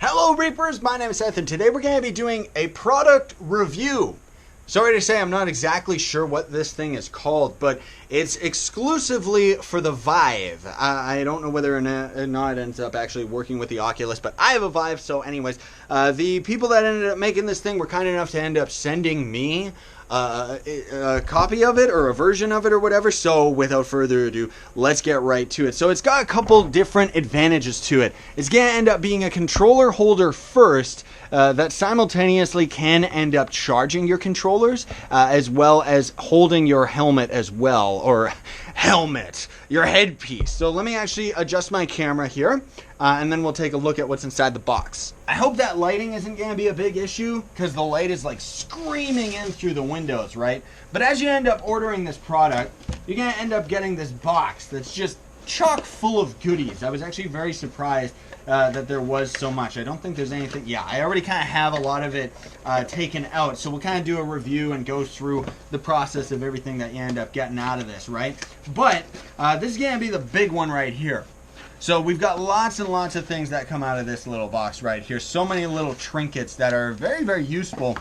Hello Reapers, my name is Seth and today we're going to be doing a product review. Sorry to say I'm not exactly sure what this thing is called, but it's exclusively for the Vive. I don't know whether or not it ends up actually working with the Oculus, but I have a Vive, so anyways, the people that ended up making this thing were kind enough to end up sending me a copy of it or a version of it or whatever. So without further ado, let's get right to it. So it's got a couple different advantages to it. It's going to end up being a controller holder first that simultaneously can end up charging your controllers as well as holding your helmet as well, or your headpiece. So let me actually adjust my camera here and then we'll take a look at what's inside the box. I hope that lighting isn't going to be a big issue because the light is like screaming in through the windows, right? But as you end up ordering this product, you're going to end up getting this box that's just chock full of goodies. I was actually very surprised that there was so much. I don't think there's anything. Yeah, I already kind of have a lot of it taken out. So we'll kind of do a review and go through the process of everything that you end up getting out of this, right? But this is going to be the big one right here. So we've got lots and lots of things that come out of this little box right here. So many little trinkets that are very, very useful,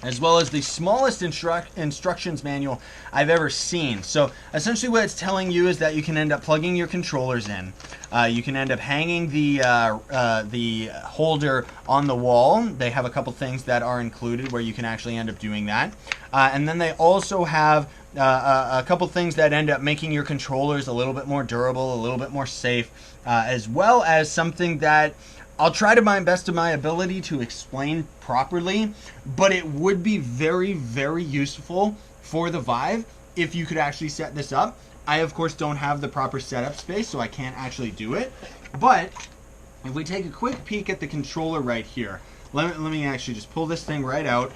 as well as the smallest instructions manual I've ever seen. So essentially what it's telling you is that you can end up plugging your controllers in. You can end up hanging the holder on the wall. They have a couple things that are included where you can actually end up doing that. And then they also have a couple things that end up making your controllers a little bit more durable, a little bit more safe, as well as something that I'll try to my best of my ability to explain properly, but it would be very, very useful for the Vive if you could actually set this up. I, of course, don't have the proper setup space, so I can't actually do it. But if we take a quick peek at the controller right here, let me actually just pull this thing right out.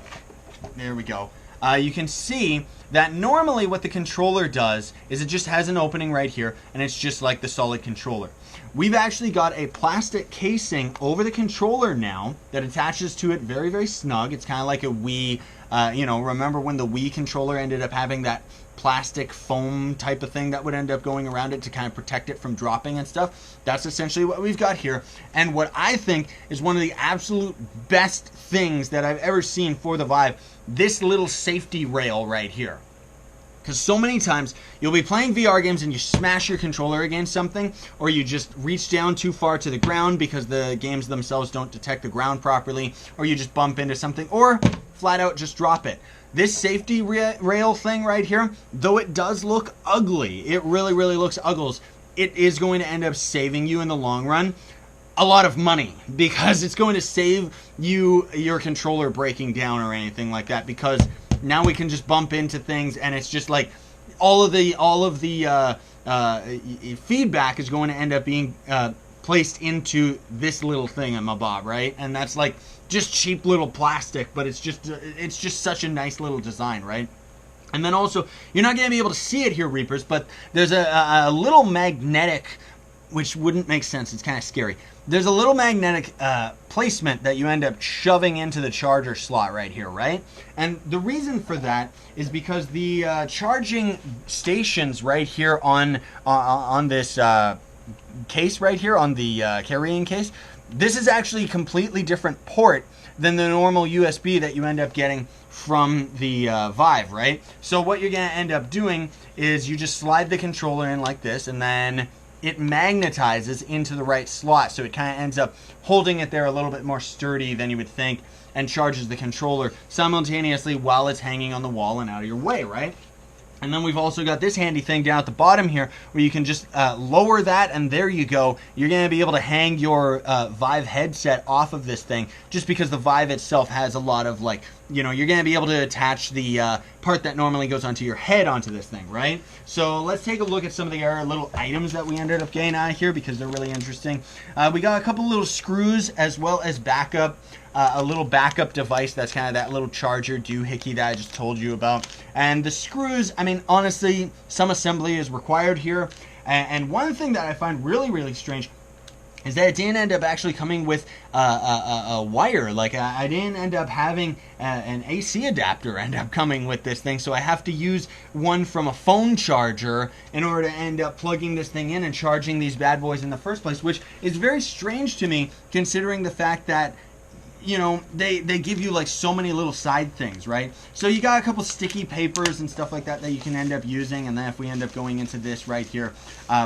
There we go. You can see that normally what the controller does is it just has an opening right here, and it's just like the solid controller. We've actually got a plastic casing over the controller now that attaches to it very, very snug. It's kind of like a Wii, remember when the Wii controller ended up having that plastic foam type of thing that would end up going around it to kind of protect it from dropping and stuff? That's essentially what we've got here. And what I think is one of the absolute best things that I've ever seen for the Vive, this little safety rail right here. Because so many times you'll be playing VR games and you smash your controller against something, or you just reach down too far to the ground because the games themselves don't detect the ground properly, or you just bump into something, or flat out just drop it. This safety rail thing right here, though it does look ugly, it really, really looks ugly, it is going to end up saving you in the long run a lot of money, because it's going to save you your controller breaking down or anything like that, because now we can just bump into things and it's just like all of the feedback is going to end up being placed into this little thingamabob, right? And that's like just cheap little plastic, but it's just such a nice little design, right? And then also, you're not going to be able to see it here, Reapers, but there's a little magnetic, which wouldn't make sense, it's kind of scary. There's a little magnetic placement that you end up shoving into the charger slot right here, right? And the reason for that is because the charging stations right here on this case right here, on the carrying case, this is actually a completely different port than the normal USB that you end up getting from the Vive, right? So what you're going to end up doing is you just slide the controller in like this, and then it magnetizes into the right slot, so it kind of ends up holding it there a little bit more sturdy than you would think, and charges the controller simultaneously while it's hanging on the wall and out of your way, right? And then we've also got this handy thing down at the bottom here where you can just lower that, and there you go. You're going to be able to hang your Vive headset off of this thing, just because the Vive itself has a lot of, like, you're going to be able to attach the part that normally goes onto your head onto this thing, right? So let's take a look at some of the little items that we ended up getting out of here, because they're really interesting. We got a couple little screws, as well as backup. A little backup device that's kind of that little charger doohickey that I just told you about. And the screws, I mean, honestly, some assembly is required here. And one thing that I find really, really strange is that it didn't end up actually coming with a wire. Like, I didn't end up having an AC adapter end up coming with this thing, so I have to use one from a phone charger in order to end up plugging this thing in and charging these bad boys in the first place, which is very strange to me, considering the fact that, you know, they give you like so many little side things, right? So you got a couple sticky papers and stuff like that that you can end up using, and then if we end up going into this right here,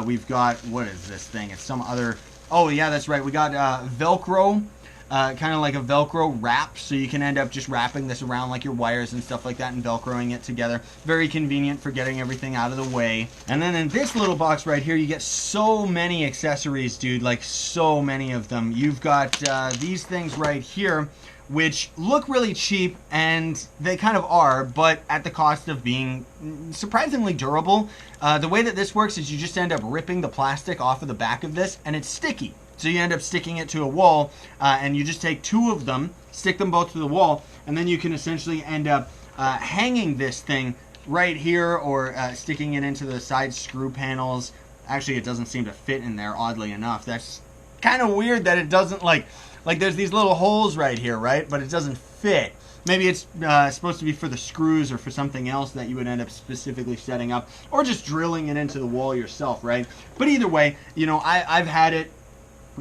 we've got, what is this thing? It's some other... Oh, yeah, that's right. We got Velcro, kind of like a Velcro wrap, so you can end up just wrapping this around like your wires and stuff like that and Velcroing it together. Very convenient for getting everything out of the way. And then in this little box right here, you get so many accessories, dude, like so many of them. You've got these things right here, which look really cheap, and they kind of are, but at the cost of being surprisingly durable. The way that this works is you just end up ripping the plastic off of the back of this, and it's sticky. So you end up sticking it to a wall, and you just take two of them, stick them both to the wall, and then you can essentially end up hanging this thing right here, or sticking it into the side screw panels. Actually, it doesn't seem to fit in there, oddly enough. That's kind of weird that it doesn't, like there's these little holes right here, right? But it doesn't fit. Maybe it's supposed to be for the screws or for something else that you would end up specifically setting up, or just drilling it into the wall yourself, right? But either way, you know, I've had it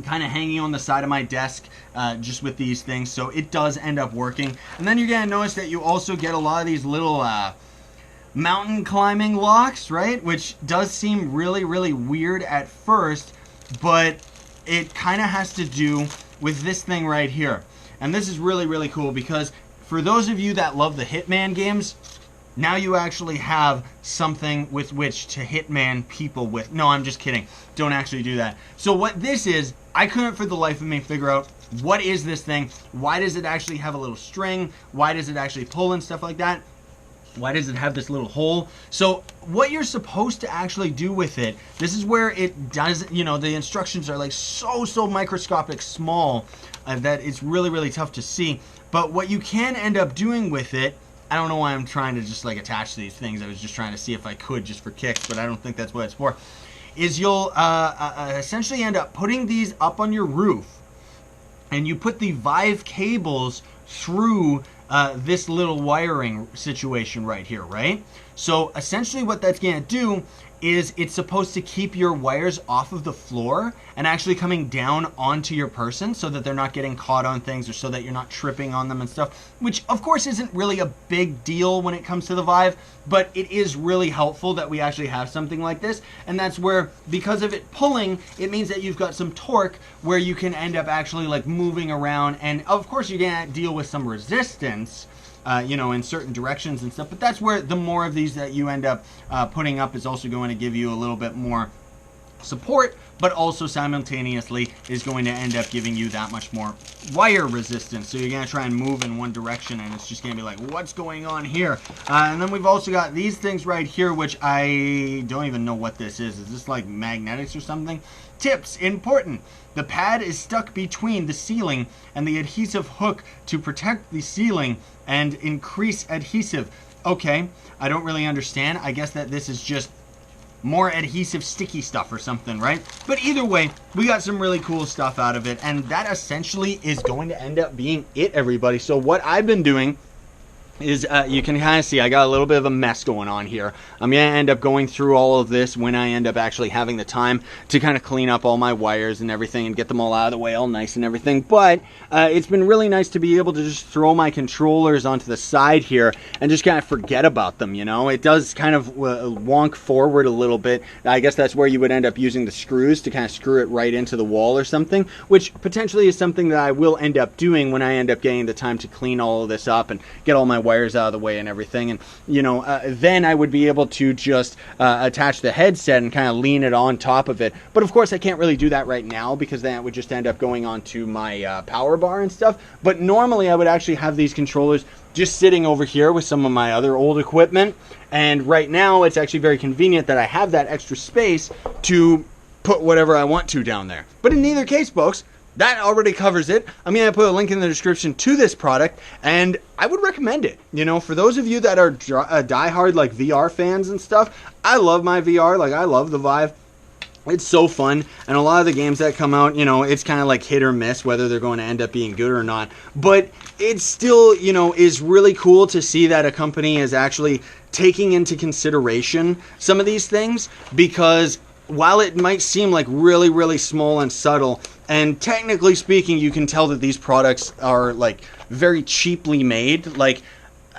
kind of hanging on the side of my desk just with these things, so it does end up working. And then you're going to notice that you also get a lot of these little mountain climbing locks, right? Which does seem really, really weird at first, but it kind of has to do with this thing right here. And this is really, really cool, because for those of you that love the Hitman games, now you actually have something with which to Hitman people with. No, I'm just kidding. Don't actually do that. So what this is, I couldn't for the life of me figure out what is this thing. Why does it actually have a little string? Why does it actually pull and stuff like that? Why does it have this little hole? So what you're supposed to actually do with it, this is where it does, you know, the instructions are like so microscopic small that it's really, really tough to see. But what you can end up doing with it, I don't know why I'm trying to just like attach these things. I was just trying to see if I could just for kicks, but I don't think that's what it's for. Is you'll essentially end up putting these up on your roof, and you put the Vive cables through this little wiring situation right here, right? So essentially what that's going to do is it's supposed to keep your wires off of the floor and actually coming down onto your person so that they're not getting caught on things, or so that you're not tripping on them and stuff, which of course isn't really a big deal when it comes to the Vive, but it is really helpful that we actually have something like this. And that's where, because of it pulling, it means that you've got some torque where you can end up actually like moving around, and of course you're going to deal with some resistance, you know, in certain directions and stuff. But that's where the more of these that you end up putting up is also going to give you a little bit more support, but also simultaneously is going to end up giving you that much more wire resistance. So you're going to try and move in one direction, and it's just going to be like, what's going on here? And then we've also got these things right here, which I don't even know what this is. Is this like magnetics or something? Tips, important. The pad is stuck between the ceiling and the adhesive hook to protect the ceiling and increase adhesive. Okay, I don't really understand. I guess that this is just more adhesive sticky stuff or something, right? But either way, we got some really cool stuff out of it, and that essentially is going to end up being it, everybody. So what I've been doing is, you can kind of see I got a little bit of a mess going on here. I'm going to end up going through all of this when I end up actually having the time to kind of clean up all my wires and everything and get them all out of the way all nice and everything. But it's been really nice to be able to just throw my controllers onto the side here and just kind of forget about them, you know? It does kind of wonk forward a little bit. I guess that's where you would end up using the screws to kind of screw it right into the wall or something, which potentially is something that I will end up doing when I end up getting the time to clean all of this up and get all my wires out of the way and everything. And you know, then I would be able to just attach the headset and kind of lean it on top of it. But of course I can't really do that right now, because then it would just end up going onto my power bar and stuff. But normally I would actually have these controllers just sitting over here with some of my other old equipment, and right now it's actually very convenient that I have that extra space to put whatever I want to down there. But in either case, folks, that already covers it. I'm going to put a link in the description to this product, and I would recommend it. You know, for those of you that are diehard like VR fans and stuff, I love my VR. Like, I love the Vive. It's so fun, and a lot of the games that come out, you know, it's kind of like hit or miss whether they're going to end up being good or not. But it still, you know, is really cool to see that a company is actually taking into consideration some of these things, because while it might seem like really, really small and subtle, and technically speaking, you can tell that these products are like very cheaply made, like,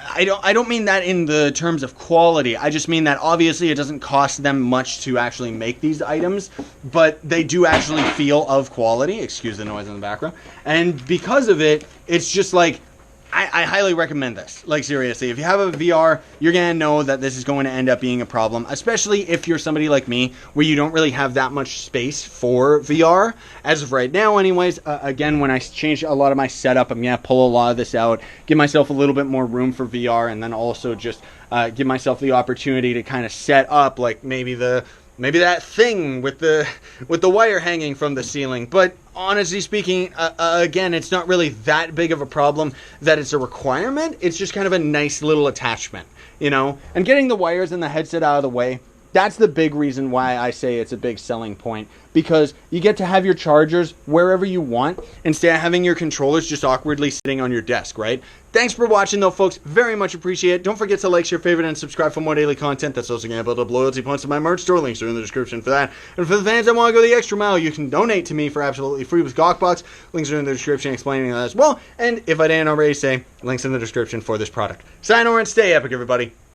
I don't mean that in the terms of quality. I just mean that obviously it doesn't cost them much to actually make these items, but they do actually feel of quality. Excuse the noise in the background. And because of it, it's just like, I highly recommend this. Like, seriously, if you have a VR, you're going to know that this is going to end up being a problem, especially if you're somebody like me, where you don't really have that much space for VR. As of right now, anyways, again, when I change a lot of my setup, I'm going to pull a lot of this out, give myself a little bit more room for VR, and then also just give myself the opportunity to kind of set up, like, maybe that thing with the wire hanging from the ceiling. But honestly speaking, again, it's not really that big of a problem that it's a requirement. It's just kind of a nice little attachment, you know? And getting the wires and the headset out of the way, that's the big reason why I say it's a big selling point, because you get to have your chargers wherever you want instead of having your controllers just awkwardly sitting on your desk, right? Thanks for watching, though, folks. Very much appreciate it. Don't forget to like, share, favorite, and subscribe for more daily content. That's also going to build up loyalty points to my merch store. Links are in the description for that. And for the fans that want to go the extra mile, you can donate to me for absolutely free with Gawkbox. Links are in the description explaining that as well. And if I didn't already say, links in the description for this product. Sign over and stay epic, everybody.